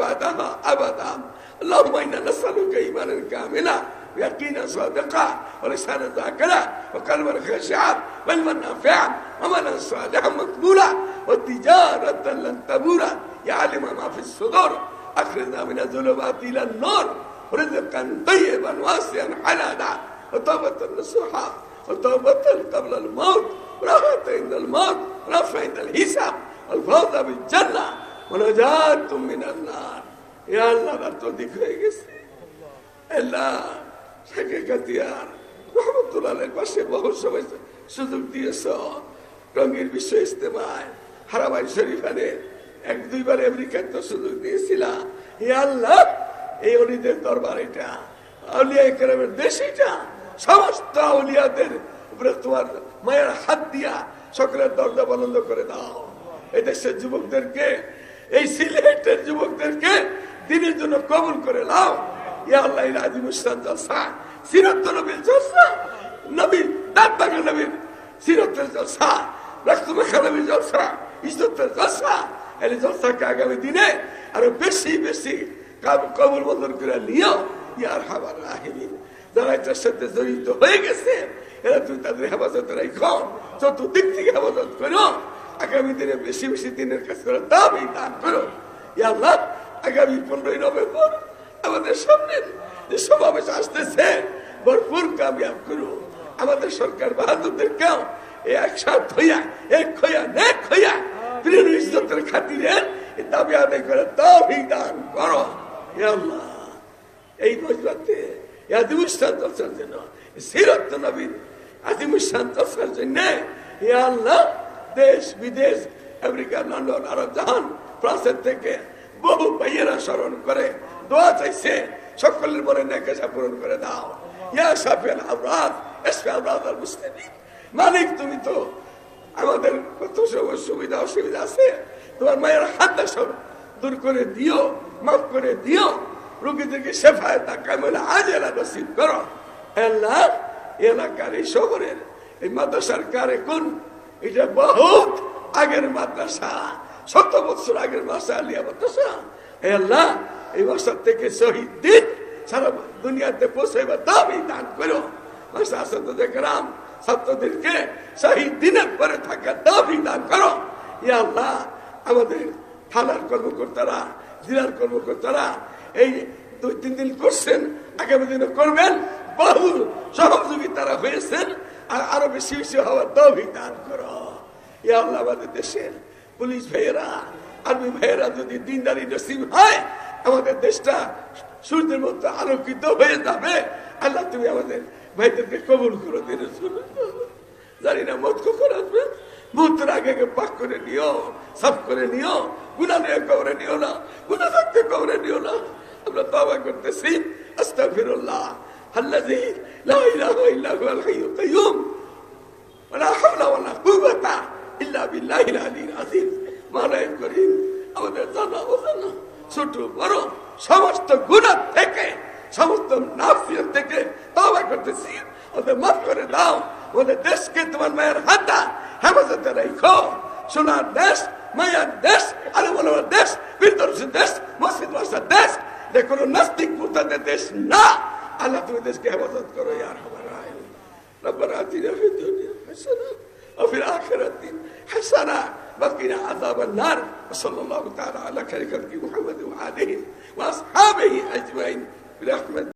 بعدها أبدا. اللهم إنا نسألك إيمانا كاملا ويقينا صادقا ولسانا ذاكرا وقلبا خاشعا وعلما نافعا وعملا صالحا مقبولا وتجارة لن تبورا يا عالم ما في الصدور أخرجنا من الظلمات إلى النور ورزقا طيبا واسعا حلالا وتوبة نصوحا وتوبة قبل الموت ورحمة عند الموت ورفع عند الحساب والفوز بالجنة ونجاة من النار. يا الله نرتدك هيجس الله شكل كتير رحمة الله عليك باشي বহু সময় সুযোগ দিয়েছো রঙের বিশ্ব ইজতেমায় হারামাইন শরীফানে এক দুইবার আমেরিকায় তো সুযোগ দিয়েছিলাম। হে আল্লাহ এই অলিদের দরবার এটা আউলিয়া কেরামের দেশ এটা সমস্ত আউলিয়াদের উপরে তোমার মায়ের হাত দিয়া সকলের দরজা বন্ধ করে দাও। এই দেশের যুবকদেরকে এই সিলেটের যুবকদেরকে দিনের জন্য কবুল করে নাও। ইয়া আল্লাহ আজিমুস্তান জলসা সিরাত নবীর জলসা নবী দাঁতবাগা নবীর সিরাতের জলসা রক্তমাখা নবীর জলসা ইজ্জতের জলসা এই জলসাকে আগামী দিনে আরো বেশি বেশি কবুল বন্ধন করে নিও ইয়া আরহামার রাহিমিন। যারা এটার সাথে জড়িত হয়ে গেছে এরা তুমি তাদের হেফাজতে রাখো, চতুর্দিক থেকে হেফাজত করো, আগামী দিনে বেশি বেশি দিনের কাজ করে দান করো। ইয়া আল্লাহ আগামী 15 নভেম্বর আমাদের সামনে যে সমাবেশ আসতেছে ভরপুর কামিয়াব করো। আমাদের সরকার বাহাদুরদেরকেও একসাথ হইয়া এক হইয়া নেক হইয়া প্রিয় ইজ্জতের খাতিরে দাবি আদায় করে তৌফিক দান করো। ইয়া আল্লাহ এই মজবাতে আজিমুস্তান জলসার জন্য সিরাত নবীর আজিমুস্তান জলসার জন্য ইয়া আল্লাহ দেশ বিদেশ আমেরিকা লন্ডন আরব জাহান ফ্রান্সের থেকে বহু ভাইয়েরা স্মরণ করে দোয়া চাইছে সকলের মনে নেকাশা পূরণ করে দাও। ইয়া শাফিউল আমরাদ ইশফি আমরাদ আল মুসলিমিন। মালিক তুমি তো আমাদের কত সুবিধা অসুবিধা আছে তোমার মায়ের হাতটা সব দূর করে দিও, মাফ করে দিও, রোগীদেরকে শেফায়েত কামিলা আজেলা নসিব করো। আল্লাহ এলাকার এই শহরের এই মাদ্রাসার কারিকুন এটা বহুত আগের মাদ্রাসা, 100 বছর আগের মাদ্রাসা আলিয়া মাদ্রাসা। আল্লাহ এই মাদ্রাসা থেকে শহীদ দিন সারা দুনিয়াতে পৌঁছাইবার দাবি দান করো। মাদ্রাসা ছাত্রদের গ্রাম ছাত্রদেরকে শহীদ দিনের পরে থাকার দাবি দান করো। ইয়া আল্লাহ আমাদের থানার কর্মকর্তারা জেলার কর্মকর্তারা এই 2-3 দিন করছেন, আগামী দিনে করবেন, বহু সহযোগিতারা হয়েছেন আর আরো বেশি বেশি হওয়ার তৌফিক দান করো। ইয়া আল্লাহ আমাদের দেশের পুলিশ ভাইয়েরা আর্মি ভাইয়েরা যদি দিনদারি নসিব হয় আমাদের দেশটা সূর্যের মতো আলোকিত হয়ে যাবে। আল্লাহ তুমি আমাদের ভাইদেরকে কবুল করো। দিনের জন্য জানি না মত কখন আসবে, মতের আগে পাক করে নিও, সাফ করে নিও, গুনাহ নিয়ে কবরে নিও না, গুনাহ থাকতে কবরে নিও না। আমরা তওবা করতেছি আস্তাগফিরুল্লাহ আল্লাযী লা ইলাহা ইল্লা হুয়াল হাইয়ুল কাইয়্যুম ওয়া লা হাওলা ওয়া লা কুওয়াতা ইল্লা বিল্লাহিল আলিয়্যিল আযীম। মাওলানা করিম আমাদের জানা অজানা ছোট বড় সমস্ত গুনাহ থেকে সমস্ত নাফিয়ত থেকে তওবা করতেছি, ওদের মাফ করে দাও। ওদের দেশকে তোমার মায়ের হাতে হেফাজতে রাখো। সোনার দেশ, মায়ের দেশ, আলমার দেশ, বিদ্যার্থীর দেশ, মসজিদ মাদ্রাসার দেশ, যে কোনো নাস্তিক মুরতাদের দেশ না। আল্লাহ তুমি দেশকে হেফাজত করো ইয়া আরহামার রাহিমিন। রব্বানা আতিনা ফিদ দুনিয়া হাসানাহ ওয়া ফিল আখিরাতি হাসানাহ ওয়া কিনা আযাবান নার। সাল্লাল্লাহু তাআলা আলা খায়রি খালকি মুহাম্মাদ ওয়া আলিহি ওয়া আসহাবিহি আজমাইন বিরহমাতিহি।